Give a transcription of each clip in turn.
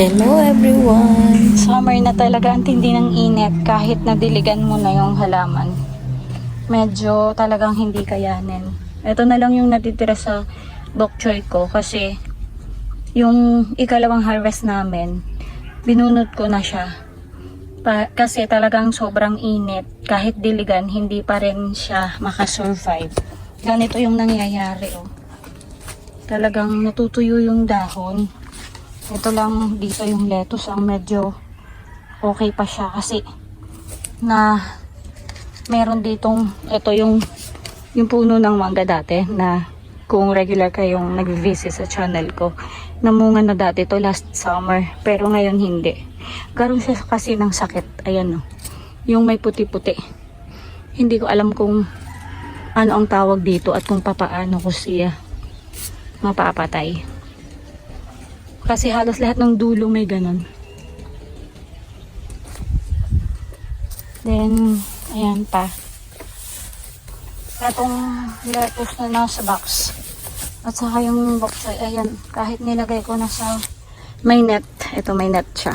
Hello everyone! Summer na talaga, ang tindi ng init kahit nadiligan mo na yung halaman. Medyo talagang hindi kayanin. Ito na lang yung natitira sa bok choy ko kasi yung ikalawang harvest namin, binunot ko na siya. Kasi talagang sobrang init. Kahit diligan, hindi pa rin siya makasurvive. Ganito yung nangyayari. Oh. Talagang natutuyo yung dahon. Ito lang dito yung lettuce ang medyo okay pa siya kasi na meron ditong ito yung puno ng mangga dati na kung regular kayong nag-visit sa channel ko, namunga na dati to last summer pero ngayon hindi. Karoon siya kasi ng sakit. Ayan o. Yung may puti-puti. Hindi ko alam kung ano ang tawag dito at kung papaano ko siya mapapatay. Kasi halos lahat ng dulo may ganun. Then, ayan pa. Itong lettuce na nasa box. At saka yung box ay, ayan, kahit nilagay ko na sa may net. Ito may net siya.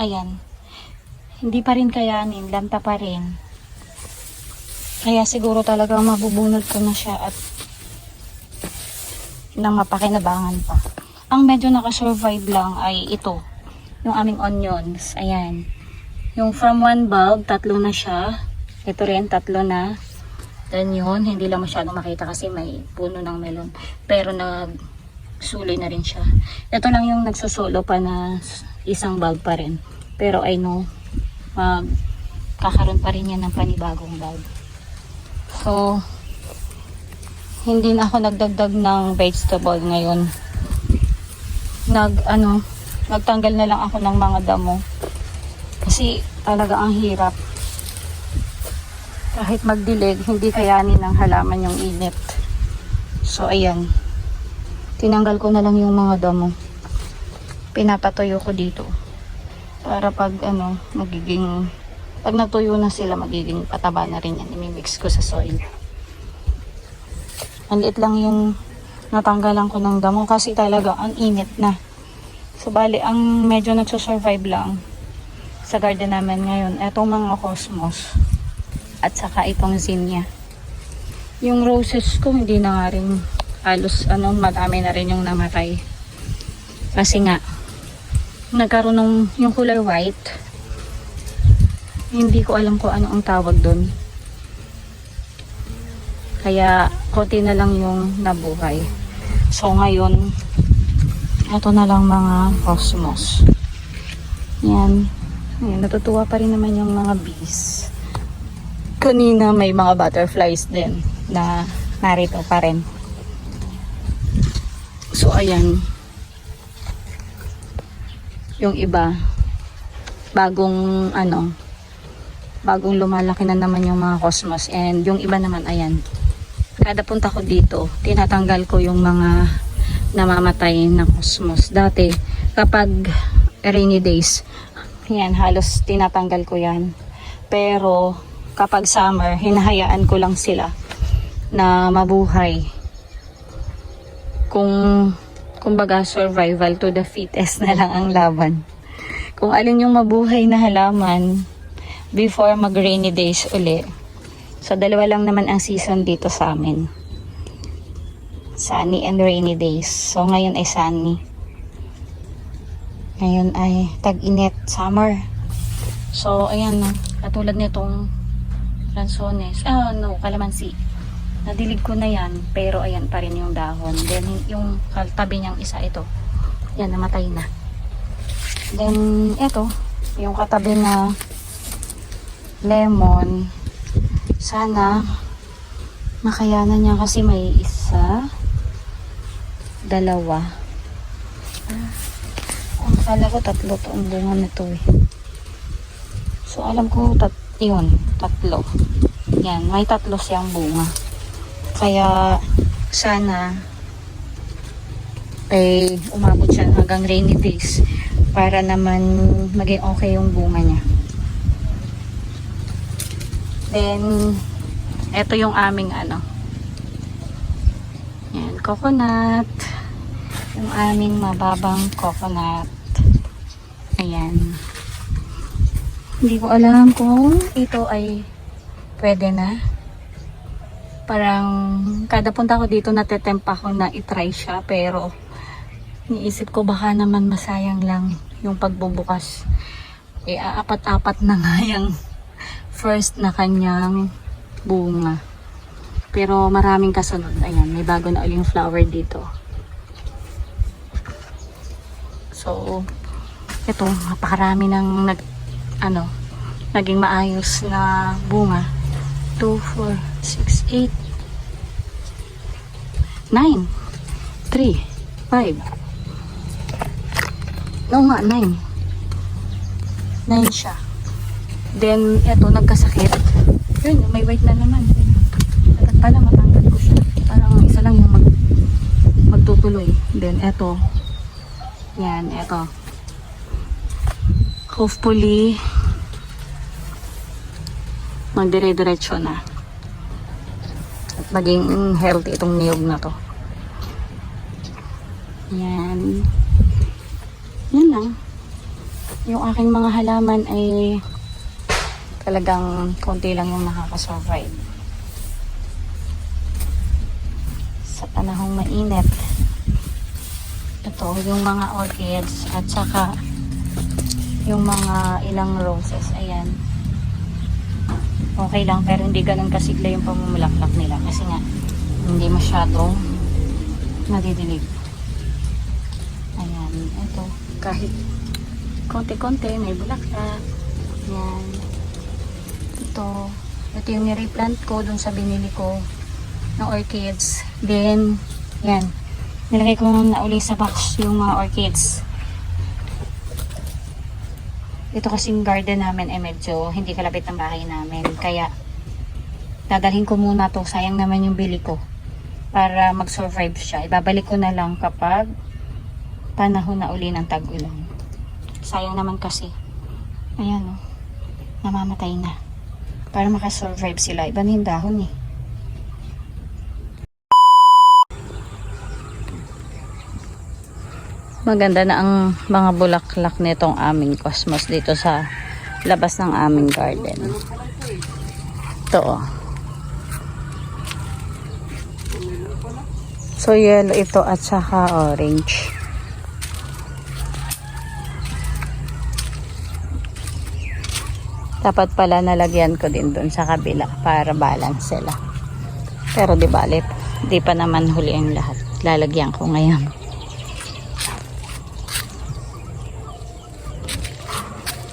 Ayan. Hindi pa rin kayanin, lanta pa rin. Kaya siguro talagang mabubunod ko na siya at nang mapakinabangan pa. Ang medyo nakasurvive lang ay ito. Yung aming onions. Ayan. Yung from one bulb, 3 na siya. Ito rin, 3 na. Then yun, hindi lang masyadong makita kasi may puno ng melon. Pero nagsuloy na rin siya. Ito lang yung nagsusolo pa na isang bulb pa rin. Pero I know, kakaroon pa rin yan ng panibagong bulb. So, hindi na ako nagdagdag ng vegetable ngayon. Nagtanggal na lang ako ng mga damo. Kasi talaga ang hirap. Kahit magdilig, hindi kayanin ng halaman yung init. So ayan. Tinanggal ko na lang yung mga damo. Pinapatuyo ko dito. Para pag pag natuyo na sila, magiging pataba na rin yan. Imimix ko sa soil. Ang liit lang yung natanggalan ko ng damo kasi talaga ang init na. So bali, ang medyo nagsusurvive lang sa garden namin ngayon, etong mga cosmos at saka itong zinnia. Yung roses ko hindi na nga rin halos madami na rin yung namatay. Kasi nga nagkaroon ng yung color white. Hindi ko alam kung ano ang tawag doon. Kaya konti na lang yung nabuhay. So ngayon, ito na lang mga cosmos. Yan. Ayan, natutuwa pa rin naman yung mga bees. Kanina may mga butterflies din na narito pa rin. So ayan. Yung iba, bagong lumalaki na naman yung mga cosmos. And yung iba naman, ayan. Kada punta ko dito, tinatanggal ko yung mga namamatay na cosmos. Dati, kapag rainy days, yan, halos tinatanggal ko yan. Pero, kapag summer, hinahayaan ko lang sila na mabuhay. Kumbaga, survival to the fittest na lang ang laban. Kung alin yung mabuhay na halaman, before mag-rainy days uli. So, 2 lang naman ang season dito sa amin. Sunny and rainy days. So, ngayon ay sunny. Ngayon ay tag-init, summer. So, ayan no. Katulad nitong lansones. Kalamansi. Nadilig ko na yan. Pero, ayan pa rin yung dahon. Then, yung tabi niyang isa, ito. Yan, namatay na. Then, ito. Yung katabi na lemon. Sana makayanan niya kasi may 1, 2. Akala ko 3 to ang bunga nito eh. So alam ko 3. Yan, may 3 siyang bunga. Kaya sana ay umabot siya hanggang rainy days para naman maging okay yung bunga niya. Then, ito yung aming yan, coconut. Yung aming mababang coconut. Ayan. Hindi ko alam kung ito ay pwede na. Parang kada punta ko dito natetempa ako na itry siya, pero niisip ko baka naman masayang lang yung pagbubukas. Aapat-apat na nga yung first na kanyang bunga. Pero maraming kasunod. Ayan, may bago na uling flower dito. So, ito, napakarami ng naging maayos na bunga. 2, 4, 6, 8, 9, 3, 5. No nga, 9. 9 siya. Then, eto, nagkasakit. Yun, may white na naman. Dapat pala matanggal ko siya. Parang isa lang yung magtutuloy. Then, eto. Yan, eto. Hopefully, magdire-diretso na. At maging healthy itong niyog na to. Yan. Yan lang. Yung aking mga halaman ay talagang konti lang yung nakakasurvive. Sa panahong mainit. Ito, yung mga orchids at saka yung mga ilang roses. Ayan. Okay lang, pero hindi ganun kasigla yung pamumulaklak nila kasi nga hindi masyadong madidilig. Ayan, ito kahit konti-konti may bulaklak. Ayan, ito yung nireplant ko dun sa binili ko ng orchids. Then yan, nilagay ko na uli sa box yung mga orchids. Ito kasing garden namin ay medyo hindi kalapit ng bahay namin. Kaya, dadalhin ko muna to. Sayang naman yung bili ko. Para mag-survive siya. Ibabalik ko na lang kapag panahon na uli ng tag-ulan. Sayang naman kasi. Ayan o. Namamatay na. Para makasurvive sila. Iba na yung dahon eh. Maganda na ang mga bulaklak nitong aming cosmos dito sa labas ng aming garden. Ito. So yellow ito at saka orange. Dapat pala nalagyan ko din dun sa kabila para balance sila. Pero di balit, di pa naman huli ang lahat. Lalagyan ko ngayon.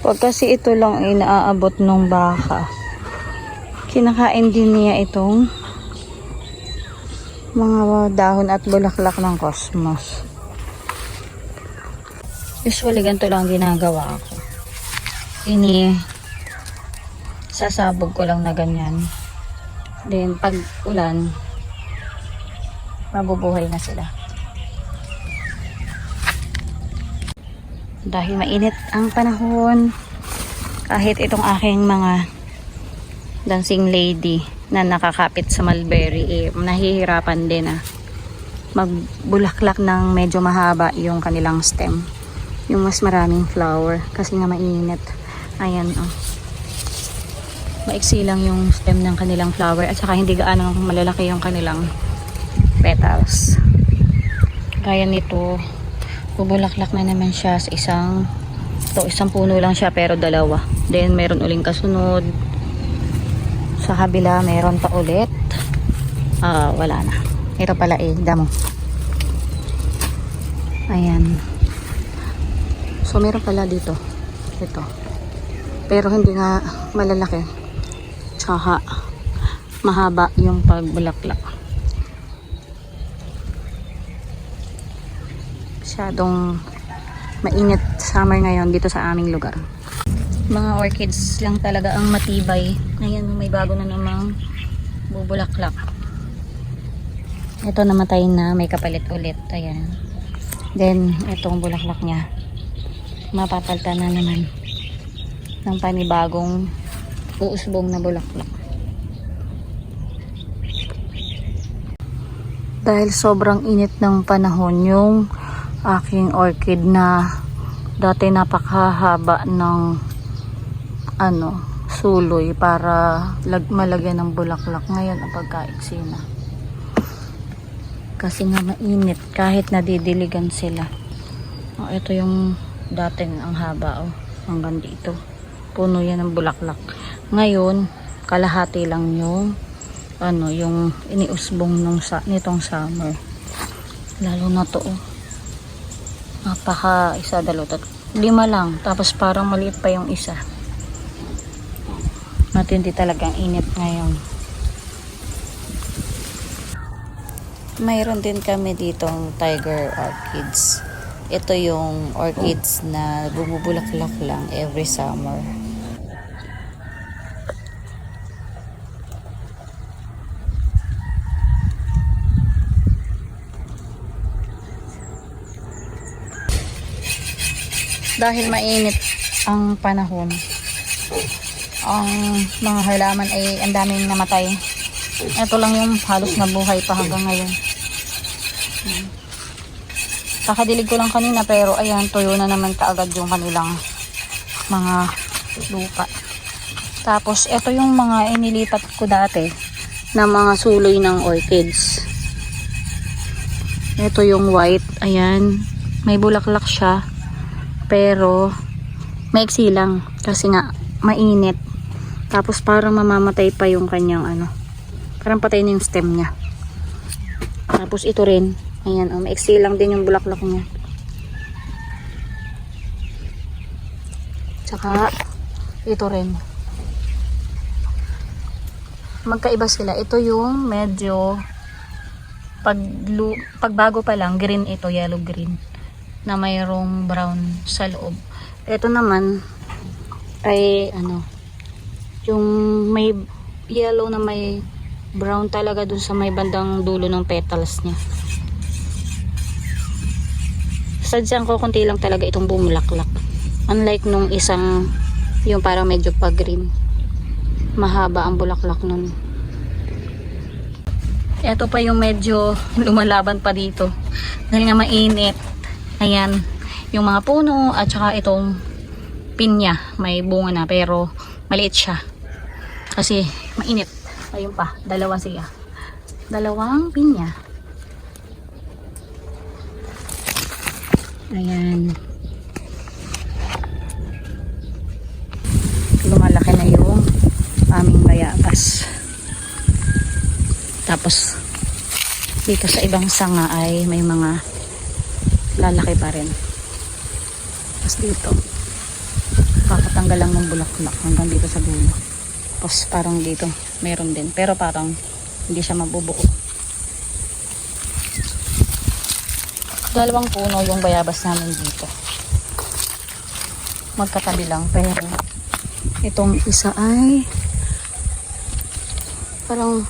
Pag kasi ito lang ay naaabot ng baka, kinakain din niya itong mga dahon at bulaklak ng cosmos. Usually ganito lang ginagawa ko. Sasabog ko lang na ganyan. Then pag ulan, mabubuhay na sila. Dahil mainit ang panahon, kahit itong aking mga dancing lady na nakakapit sa mulberry, nahihirapan din magbulaklak ng medyo mahaba yung kanilang stem. Yung mas maraming flower kasi nga mainit. Ayan o. Maiksi lang yung stem ng kanilang flower at saka hindi gaano malalaki yung kanilang petals. Gaya nito, bubulaklak na naman siya sa isang puno lang siya pero dalawa. Then meron uling kasunod. Sa kabila meron pa ulit. Wala na. Ito pala damo. Ayan. So meron pala dito. Ito. Pero hindi nga malalaki. Tsaka mahaba yung pagbulaklak. Masyadong mainit summer ngayon dito sa aming lugar. Mga orchids lang talaga ang matibay. Ayan, may bago na namang bubulaklak. Ito namatay na, may kapalit ulit. Ayan. Then, itong bulaklak niya. Mapapalitan na naman ng panibagong uusbong na bulaklak. Dahil sobrang init ng panahon, yung aking orchid na dati napakahaba ng suloy para malagyan ng bulaklak. Ngayon ang pagkaiksi na. Kasi nga mainit kahit nadidiligan sila. Ito yung dating ang haba hanggang dito. Puno yan ng bulaklak. Ngayon kalahati lang yung yung iniusbong nitong summer. Lalo na to napaka isa, dalawa, tatlo, 5 lang. Tapos parang maliit pa yung isa. Matindi talagang init ngayon. Mayroon din kami ditong tiger orchids. Ito yung orchids na bumubulaklak lang every summer. Dahil mainit ang panahon, ang mga halaman ay ang daming namatay. Ito lang yung halos nabuhay pa hanggang ngayon. Kakadilig ko lang kanina, pero ayan, tuyo na naman kaagad yung kanilang mga lupa. Tapos ito yung mga inilipat ko dati na mga suloy ng orchids. Ito yung white, ayan, may bulaklak siya. Pero maiksi lang kasi nga mainit. Tapos parang mamamatay pa yung kanyang parang patay na yung stem niya. Tapos ito rin, ayan, maiksi lang din yung bulaklak niya. Tsaka ito rin. Magkaiba sila. Ito yung medyo pagbago pa lang, green ito, yellow green, na mayroong brown sa loob. Ito naman ay yung may yellow na may brown talaga dun sa may bandang dulo ng petals niya. Sadyang ko konti lang talaga itong bumulaklak. Unlike nung isang yung parang medyo pa green. Mahaba ang bulaklak nun. Ito pa yung medyo lumalaban pa dito. Dahil nga mainit. Ayan, yung mga puno at saka itong pinya, may bunga na pero maliit siya. Kasi mainit. Ayun pa, dalawa siya. Dalawang pinya. Ayan. Lumalaki na yung aming bayabas. Tapos dito sa ibang sanga ay may mga lalaki pa rin. Tapos dito kakatanggal lang ng bulaklak hanggang dito sa dulo. Tapos parang dito meron din, pero parang hindi siya mabubuo. Dalawang puno yung bayabas namin dito, magkatabi lang, pero itong isa ay parang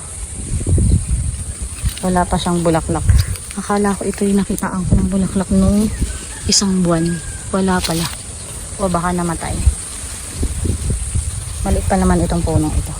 wala pa siyang bulaklak. Akala ko ito yung nakitaan ko ng bulaklak nung isang buwan. Wala pala. O baka namatay. Maliit pa naman itong punong ito.